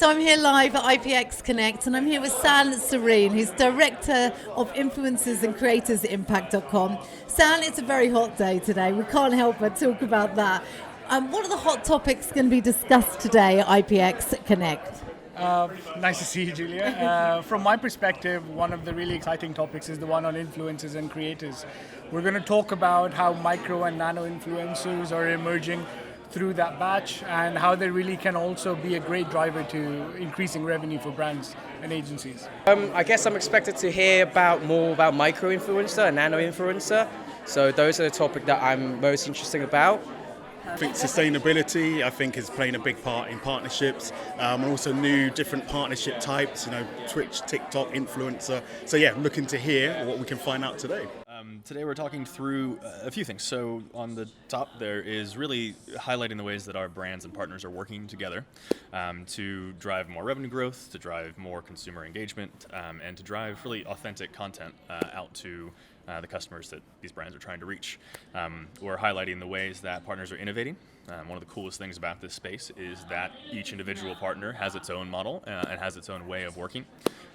So I'm here live at iPX Connect, and I'm here with Sal Serene, who's Director of Influencers and Creators at Impact.com. Sal, it's a very hot day today. We can't help but talk about that. What are the hot topics going to be discussed today at IPX Connect? Nice to see you, Julia. From my perspective, one of the really exciting topics is the one on influencers and creators. We're going to talk about how micro and nano influencers are emerging through that batch and how they really can also be a great driver to increasing revenue for brands and agencies. I guess I'm expected to hear more about micro influencer and nano influencer. So those are the topic that I'm most interested about. I think sustainability, is playing a big part in partnerships, and also new different partnership types, Twitch, TikTok, influencer. So yeah, looking to hear what we can find out today. Today we're talking through a few things. So on the top there is really highlighting the ways that our brands and partners are working together to drive more revenue growth, to drive more consumer engagement, and to drive really authentic content out to the customers that these brands are trying to reach. We're highlighting the ways that partners are innovating. One of the coolest things about this space is that each individual partner has its own model and has its own way of working.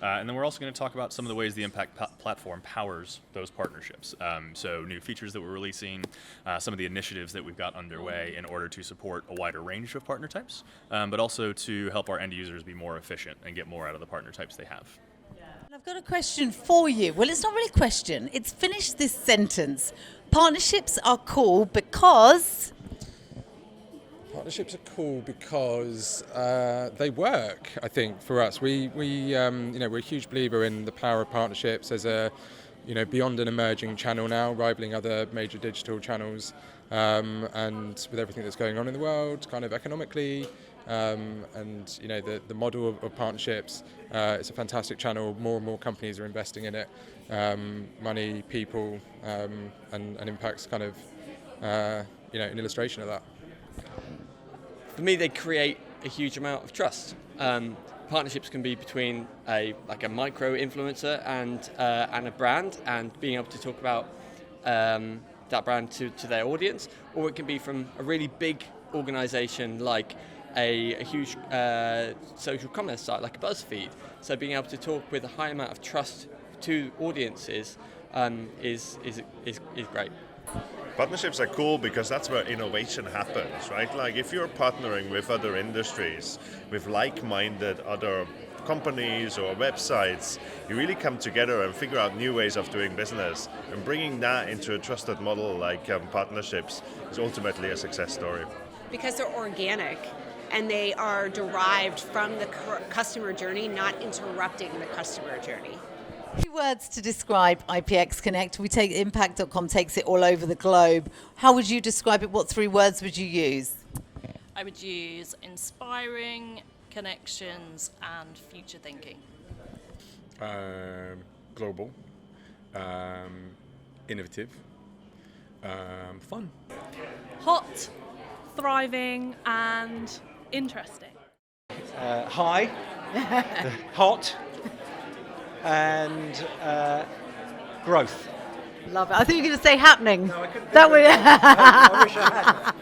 And then we're also going to talk about some of the ways the Impact platform powers those partnerships. So new features that we're releasing, some of the initiatives that we've got underway in order to support a wider range of partner types, but also to help our end users be more efficient and get more out of the partner types they have. I've got a question for you. Well, it's not really a question. It's finish this sentence. Partnerships are cool because... Partnerships are cool because they work, I think, for us. We're a huge believer in the power of partnerships as beyond an emerging channel now, rivaling other major digital channels, and with everything that's going on in the world, kind of economically, and the model of partnerships, it's a fantastic channel. More and more companies are investing in it. Money, people, and Impact's kind of an illustration of that. For me, they create a huge amount of trust. Partnerships can be between a micro influencer and a brand, and being able to talk about that brand to their audience, or it can be from a really big organization like a huge social commerce site like a BuzzFeed. So being able to talk with a high amount of trust to audiences is great. Partnerships are cool because that's where innovation happens, right? Like if you're partnering with other industries, with like-minded other companies or websites, you really come together and figure out new ways of doing business. And bringing that into a trusted model like partnerships is ultimately a success story. Because they're organic and they are derived from the customer journey, not interrupting the customer journey. 3 words to describe IPX Connect. Impact.com takes it all over the globe. How would you describe it? What 3 words would you use? I would use inspiring, connections, and future thinking. Global, innovative, fun. Hot, thriving, and interesting. High, hot, and growth. Love it. I think you were going to say happening. No, I couldn't. That would. I wish I had.